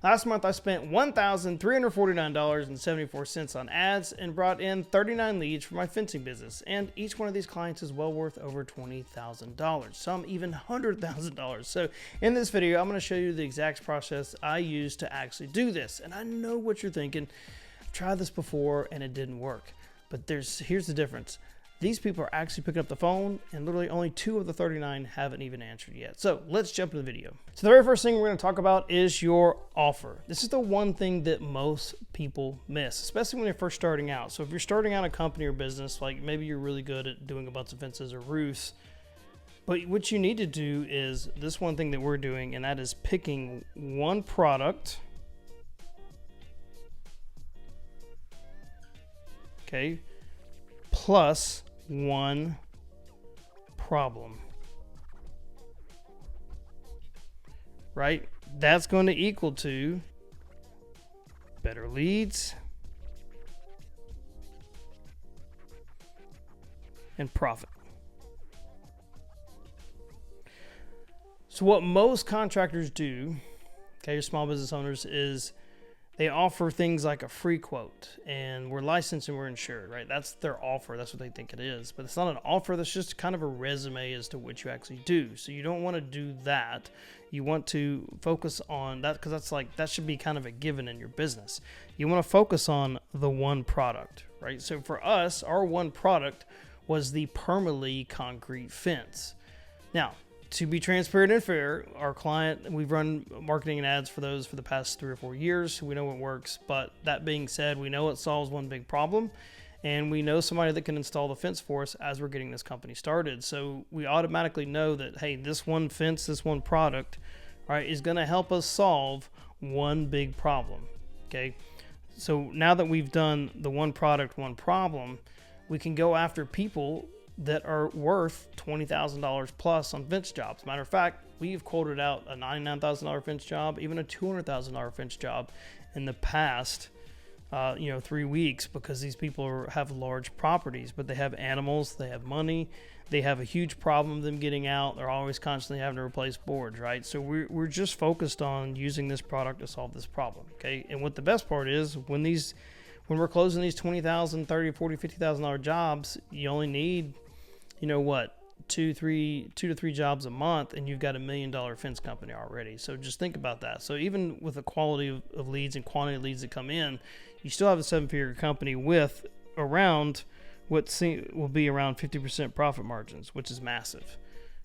Last month, I spent $1,349.74 on ads and brought in 39 leads for my fencing business. And each one of these clients is well worth over $20,000, some even $100,000. So in this video, I'm going to show you the exact process I use to actually do this. And I know what you're thinking. I've tried this before and it didn't work. But here's the difference. These people are actually picking up the phone, and literally only 2 of the 39 haven't even answered yet. So let's jump into the video. So the very first thing we're going to talk about is your offer. This is the one thing that most people miss, especially when you're first starting out. So if you're starting out a company or business, like maybe you're really good at doing a bunch of fences or roofs, but what you need to do is this one thing that we're doing, and that is picking one product. Okay. Plus one problem, right? That's going to equal to better leads and profit. So what most contractors do, okay, your small business owners, is they offer things like a free quote, and we're licensed and we're insured, right? That's their offer. That's what they think it is. But it's not an offer. That's just kind of a resume as to what you actually do. So you don't want to do that. You want to focus on that, because that should be kind of a given in your business. You want to focus on the one product, right? So for us, our one product was the Permalee concrete fence. Now, to be transparent and fair, our client, we've run marketing and ads for those for the past 3 or 4 years. We know it works, but that being said, we know it solves one big problem, and we know somebody that can install the fence for us as we're getting this company started. So we automatically know that, hey, this one fence, this one product, right, is going to help us solve one big problem. Okay. So now that we've done the one product, one problem, we can go after people that are worth $20,000 plus on fence jobs. Matter of fact, we've quoted out a $99,000 fence job, even a $200,000 fence job in the past 3 weeks, because these people have large properties, but they have animals, they have money, they have a huge problem of them getting out. They're always constantly having to replace boards, right? So we're just focused on using this product to solve this problem, okay? And what the best part is, when we're closing these $20,000, $30,000, $40,000, $50,000 jobs, you only need, 2 to 3 jobs a month, and you've got $1 million fence company already. So just think about that. So even with the quality of leads and quantity of leads that come in, you still have a 7-figure company with around what will be around 50% profit margins, which is massive.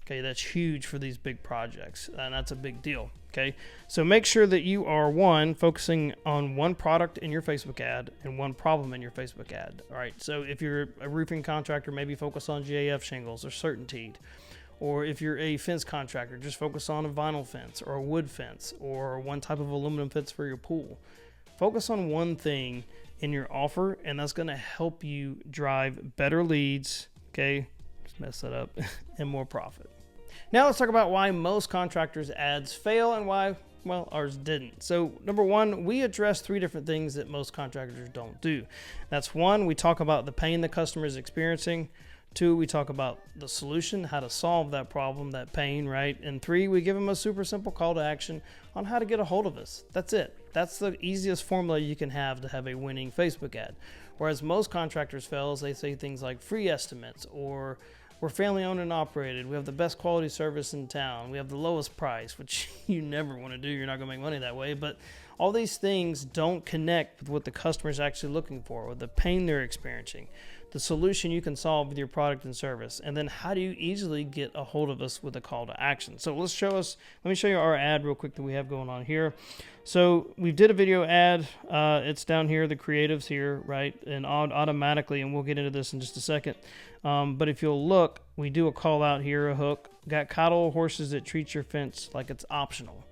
Okay, that's huge for these big projects, and that's a big deal. Okay, so make sure that you are, one, focusing on one product in your Facebook ad and one problem in your Facebook ad. All right, so if you're a roofing contractor, maybe focus on GAF shingles or CertainTeed. Or if you're a fence contractor, just focus on a vinyl fence or a wood fence or one type of aluminum fence for your pool. Focus on one thing in your offer, and that's going to help you drive better leads, okay, just mess that up, and more profit. Now let's talk about why most contractors' ads fail and why, well, ours didn't. So number one, we address 3 different things that most contractors don't do. That's 1, we talk about the pain the customer is experiencing. 2, we talk about the solution, how to solve that problem, that pain, right? And 3, we give them a super simple call to action on how to get a hold of us. That's it. That's the easiest formula you can have to have a winning Facebook ad. Whereas most contractors fail is they say things like free estimates, or we're family owned and operated, we have the best quality service in town, we have the lowest price, which you never want to do. You're not going to make money that way. But all these things don't connect with what the customer is actually looking for, or the pain they're experiencing, the solution you can solve with your product and service, and then how do you easily get a hold of us with a call to action. So let me show you our ad real quick that we have going on here. So we did a video ad. It's down here, the creatives here, right? And automatically, and we'll get into this in just a second. But if you'll look, we do a call out here, a hook. Got cattle, horses that treat your fence like it's optional.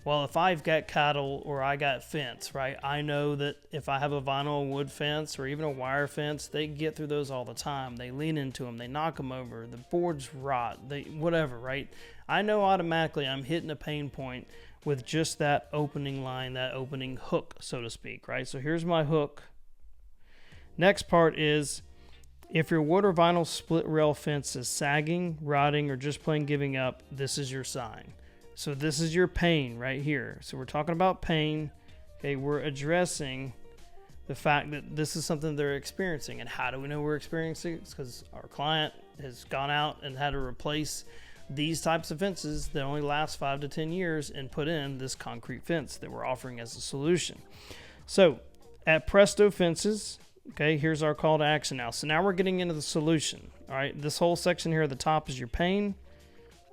Well, if I've got cattle or I got fence, right, I know that if I have a vinyl wood fence or even a wire fence, they get through those all the time. They lean into them, they knock them over, the boards rot, whatever, right? I know automatically I'm hitting a pain point with just that opening line, that opening hook, so to speak, right? So here's my hook. Next part is, if your wood or vinyl split rail fence is sagging, rotting, or just plain giving up, this is your sign. So this is your pain right here. So we're talking about pain. Okay, we're addressing the fact that this is something they're experiencing. And how do we know we're experiencing it? It's because our client has gone out and had to replace these types of fences that only last 5 to 10 years and put in this concrete fence that we're offering as a solution. So at Presto Fences, okay, here's our call to action now. So now we're getting into the solution. All right, this whole section here at the top is your pain.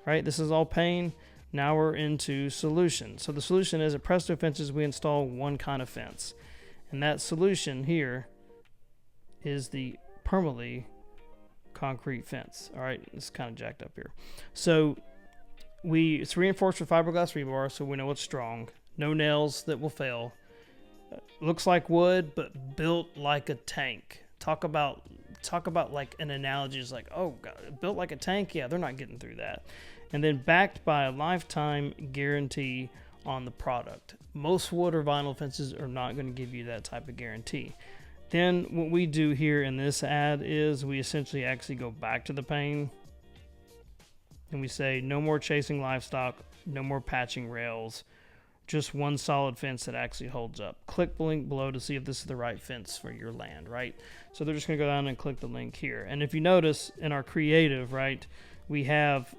Right, this is all pain. Now we're into solution. So the solution is at Presto Fences, we install one kind of fence. And that solution here is the permanently concrete fence. All right, it's kind of jacked up here. So it's reinforced with fiberglass rebar, so we know it's strong. No nails that will fail. Looks like wood, but built like a tank. Talk about like an analogy is like, oh God, built like a tank. Yeah, they're not getting through that. And then backed by a lifetime guarantee on the product. Most wood or vinyl fences are not going to give you that type of guarantee. Then what we do here in this ad is we essentially actually go back to the pain and we say no more chasing livestock, no more patching rails, just one solid fence that actually holds up. Click the link below to see if this is the right fence for your land, right? So they're just going to go down and click the link here. And if you notice in our creative, right, we have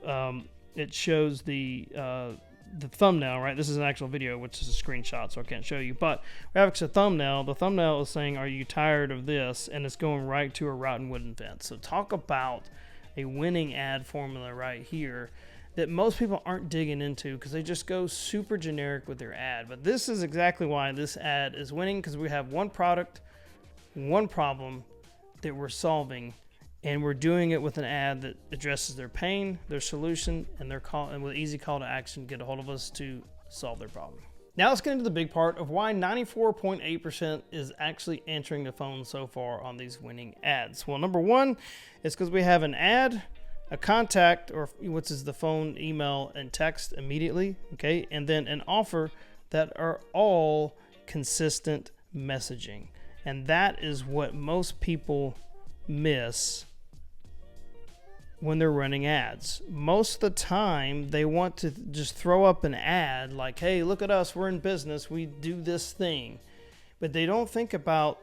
it shows the thumbnail, right? This is an actual video, which is a screenshot, so I can't show you. But we have a thumbnail. The thumbnail is saying, "Are you tired of this?" And it's going right to a rotten wooden fence. So talk about a winning ad formula right here that most people aren't digging into because they just go super generic with their ad. But this is exactly why this ad is winning, because we have one product, one problem that we're solving, and we're doing it with an ad that addresses their pain, their solution, and their call, and with easy call to action, get a hold of us to solve their problem. Now let's get into the big part of why 94.8% is actually answering the phone so far on these winning ads. Well, number one is because we have an ad, a contact, or which is the phone, email, and text immediately, okay, and then an offer that are all consistent messaging. And that is what most people miss when they're running ads. Most of the time, they want to just throw up an ad like, hey, look at us, we're in business, we do this thing. But they don't think about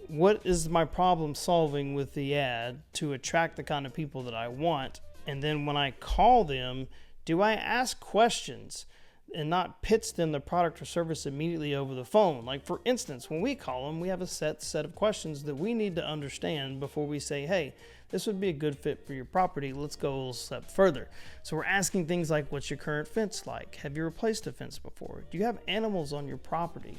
what is my problem solving with the ad to attract the kind of people that I want. And then when I call them, do I ask questions and not pitch them the product or service immediately over the phone? Like, for instance, when we call them, we have a set of questions that we need to understand before we say, hey, this would be a good fit for your property. Let's go a little step further. So we're asking things like, what's your current fence like? Have you replaced a fence before? Do you have animals on your property?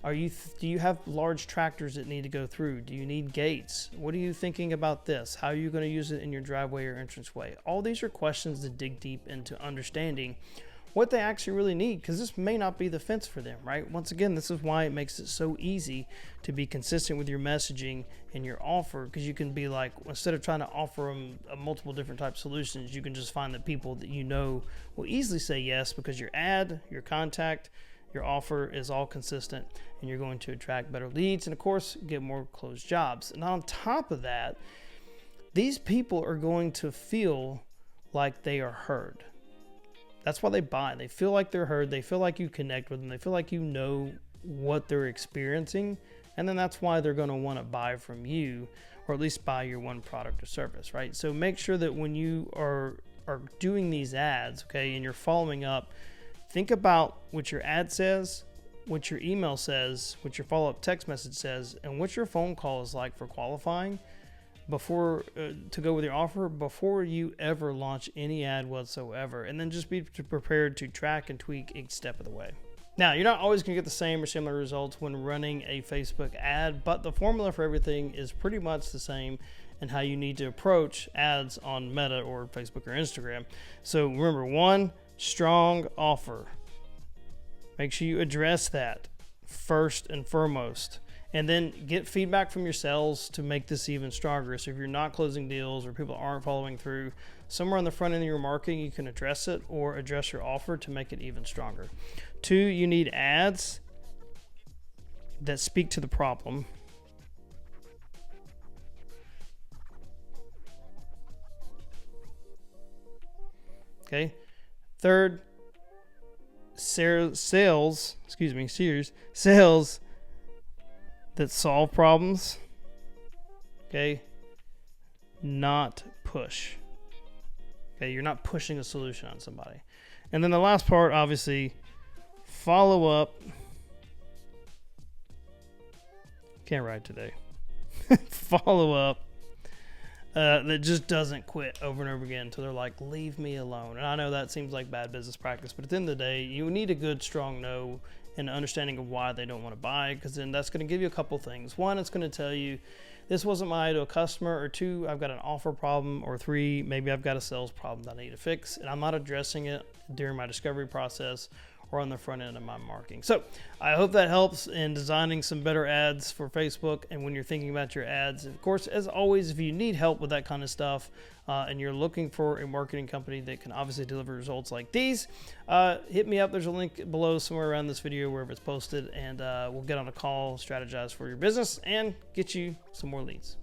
Do you have large tractors that need to go through? Do you need gates? What are you thinking about this? How are you going to use it in your driveway or entranceway? All these are questions to dig deep into understanding what they actually really need, because this may not be the fence for them, right? Once again, this is why it makes it so easy to be consistent with your messaging and your offer, because you can be like, instead of trying to offer them multiple different type solutions, you can just find the people that you know will easily say yes, because your ad, your contact, your offer is all consistent, and you're going to attract better leads and, of course, get more closed jobs. And on top of that, these people are going to feel like they are heard. That's why they buy. They feel like they're heard. They feel like you connect with them. They feel like you know what they're experiencing. And then that's why they're going to want to buy from you, or at least buy your one product or service, right? So make sure that when you are doing these ads, okay, and you're following up, think about what your ad says, what your email says, what your follow-up text message says, and what your phone call is like for qualifying before to go with your offer before you ever launch any ad whatsoever. And then just be prepared to track and tweak each step of the way. Now, you're not always going to get the same or similar results when running a Facebook ad, but the formula for everything is pretty much the same and how you need to approach ads on Meta or Facebook or Instagram. So remember, one, strong offer. Make sure you address that first and foremost. And then get feedback from your sales to make this even stronger. So if you're not closing deals or people aren't following through, somewhere on the front end of your marketing, you can address it or address your offer to make it even stronger. Two, you need ads that speak to the problem. Okay. Third, sales that solve problems. Okay, not push. Okay, you're not pushing a solution on somebody. And then the last part, obviously, follow up. Can't write today. Follow up. That just doesn't quit over and over again until they're like, leave me alone. And I know that seems like bad business practice, but at the end of the day, you need a good, strong no and understanding of why they don't want to buy, because then that's going to give you a couple things. One, it's going to tell you this wasn't my ideal customer, or two, I've got an offer problem, or three, maybe I've got a sales problem that I need to fix, and I'm not addressing it during my discovery process or on the front end of my marketing. So I hope that helps in designing some better ads for Facebook. And when you're thinking about your ads, of course, as always, if you need help with that kind of stuff and you're looking for a marketing company that can obviously deliver results like these, hit me up. There's a link below somewhere around this video, wherever it's posted, and we'll get on a call, strategize for your business, and get you some more leads.